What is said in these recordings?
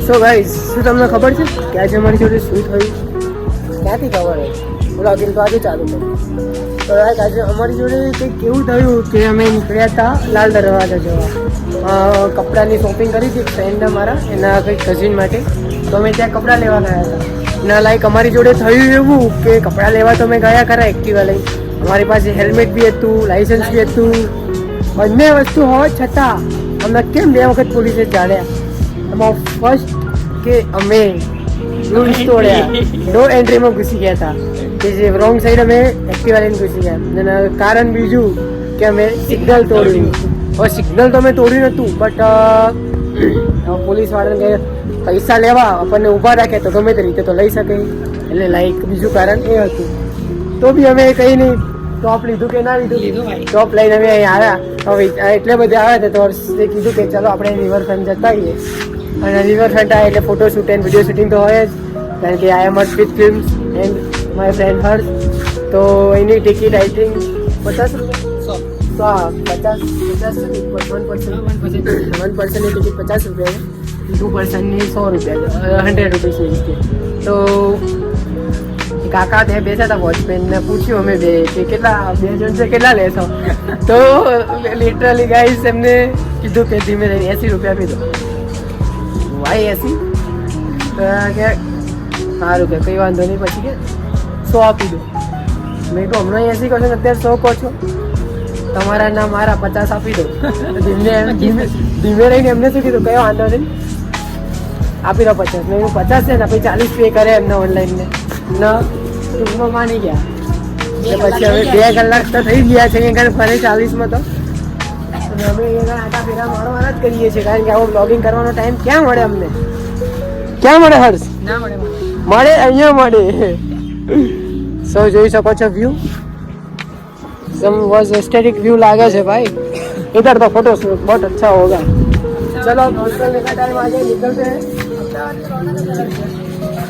So guys, શું તમને ખબર છે કે આજે અમારી જોડે શું થયું? ક્યાંથી ખબર હોય? બ્લોગિંગ તો આજે ચાલુ થયું. તો આજે અમારી જોડે કંઈક એવું થયું કે અમે નીકળ્યા હતા લાલ દરવાજા જવા. કપડાની શોપિંગ કરી હતી ફ્રેન્ડના મારા, એના કંઈક કઝિન માટે. તો અમે ત્યાં કપડાં લેવા ગયા હતા. ના લાઈક અમારી જોડે થયું એવું કે કપડાં લેવા તો અમે ગયા ખરા એક્ટિવા લઈ. અમારી પાસે હેલ્મેટ બી હતું, લાઇસન્સ બી હતું, બંને વસ્તુ હોવા છતાં અમે કેમ 2 વખત પોલીસે જાણ્યા? એમાં ફર્સ્ટ કે અમે રૂલ્સ તોડ્યા, નો એન્ટ્રીમાં ઘૂસી ગયા હતા. કે જે રોંગ સાઈડ અમે એક્ટિવા લઈને ઘૂસી ગયા. અને કારણ બીજું કે અમે સિગ્નલ તોડ્યું. હવે સિગ્નલ તો અમે તોડ્યું નહોતું, બટ પોલીસવાળાને કહે પૈસા લેવા આપણને ઊભા રાખે તો ગમે તે રીતે તો લઈ શકે. એટલે લાઈક બીજું કારણ એ હતું. તો બી અમે કંઈ નહીં, ટોપ લીધું કે ના લીધું, ટોપ લઈને અમે અહીં આવ્યા. હવે એટલે બધા આવ્યા હતા તો હર્ષે કીધું કે ચલો આપણે રિવરફ્રન્ટ જતા આવીએ. અને રિવરફ્રન્ટ આવે એટલે ફોટોશૂટ એન્ડ વિડીયો શૂટિંગ તો હોય જ, કારણ કે આઈ એમ અર્પિત ફિલ્મ્સ એન્ડ માય ફ્રેન્ડ હર્ષ. તો એની ટિકિટ આઈ થિંક 50 રૂપિયા. 1 પર્સનની ટિકિટ 50 રૂપિયા છે, 2 પર્સનની 100 રૂપિયા છે, 100 રૂપીસની ટિકિટ. તો કાકા ત્યાં બેઠા હતા વોચમેનને પૂછ્યું અમે બે કે કેટલા 2 જણ છે કેટલા લેશો? તો લિટરલી ગાઈસ એમને કીધું કે ધીમે ધીમે 80 રૂપિયા આપી દો. ભાઈ 80 કે સારું કે કંઈ વાંધો નહીં. પછી કે 100 આપી દો. મેં કહું હમણાં 80 કહો છો ને અત્યારે 100 કહો છો? તમારા ના મારા 50 આપી દો. ધીમે રહીને એમને શું કીધું કંઈ વાંધો નહીં આપી દો 50. મેં 50 છે ને પછી 40 પે કરે એમને ઓનલાઈન ને ટૂંકમાં માની ગયા. એટલે પછી હવે 2 કલાક તો થઈ ગયા છે કારણ ફરે 40માં તો. અને અમે એના આટા ફેરા મારવાના જ કરીએ છીએ, કારણ કે આવો બ્લોગિંગ કરવાનો ટાઈમ ક્યાં મળે અમને? ક્યાં મળે હર્ષ? ના મળે. મળે અહીંયા મળે. સો જોઈ શકો છો view, some was aesthetic view લાગે છે ભાઈ. इधर तो फोटो शूट बहुत अच्छा होगा. चलो हॉस्टल का टाइम आ गया, निकलते हैं.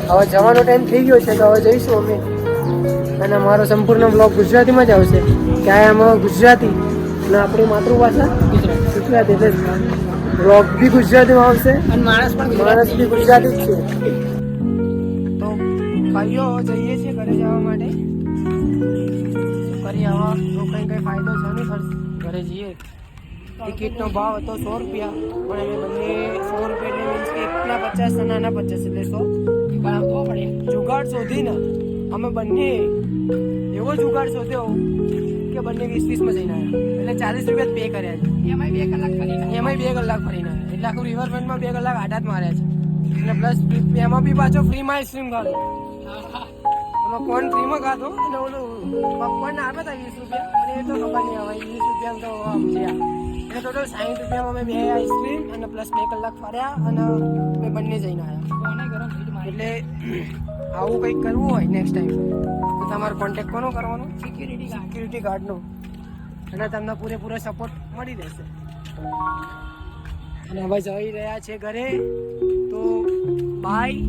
હવે જવાનો ટાઈમ થઈ ગયો છે તો હવે જઈશું અમે. અને મારો સંપૂર્ણ બ્લોગ ગુજરાતીમાં જ આવશે, કે આમાં ગુજરાતી અને આપણી માતૃભાષા ગુજરાતી, એટલે બ્લોગ બી ગુજરાતીમાં આવશે અને માણસ બી ગુજરાતી જ છે. તો ભાઈઓ જઈએ છીએ ઘરે જવા માટે. કરી આવા તો કંઈ ફાયદો છે નહીં ખર્ચ. ઘરે જઈએ ટિકિટનો ભાવ હતો 100 રૂપિયા, પણ અમે બંને 100 રૂપિયા મીન્સ કે એકના 50 અને આના 50 એટલે 100 જુગાડ શોધીને અમે બંને એવો જુગાડ શોધ્યો કે બંને 20-20માં જઈને આવ્યા. એટલે 40 રૂપિયા પે કર્યા છે. એમાંય 2 કલાક ફરીને આવ્યા. એટલે આખું રિવરફ્રન્ટમાં 2 કલાક આટા જ માર્યા છે. અને પ્લસ એમાં બી પાછો ફ્રીમાં આઈસ્ક્રીમ ખાધો. કોણ ફ્રીમાં ખાધો અને ઓલું પોપકોર્ન આપ્યા હતા 20 રૂપિયા, અને એ તો ખબર નહીં હવે 20 રૂપિયા તો સમજ્યા. એટલે ટોટલ 60 રૂપિયામાં અમે 2 આઈસ્ક્રીમ અને પ્લસ 2 કલાક ફર્યા અને અમે બંને જઈને આવ્યા. એટલે આવું કંઈક કરવું હોય નેક્સ્ટ ટાઈમ તો તમારો કોન્ટેક્ટ કોનો કરવાનો? સિક્યુરિટી ગાર્ડનો. અને તમને પૂરેપૂરો સપોર્ટ મળી રહેશે. અને હવે જઈ રહ્યા છે ઘરે. તો બાય.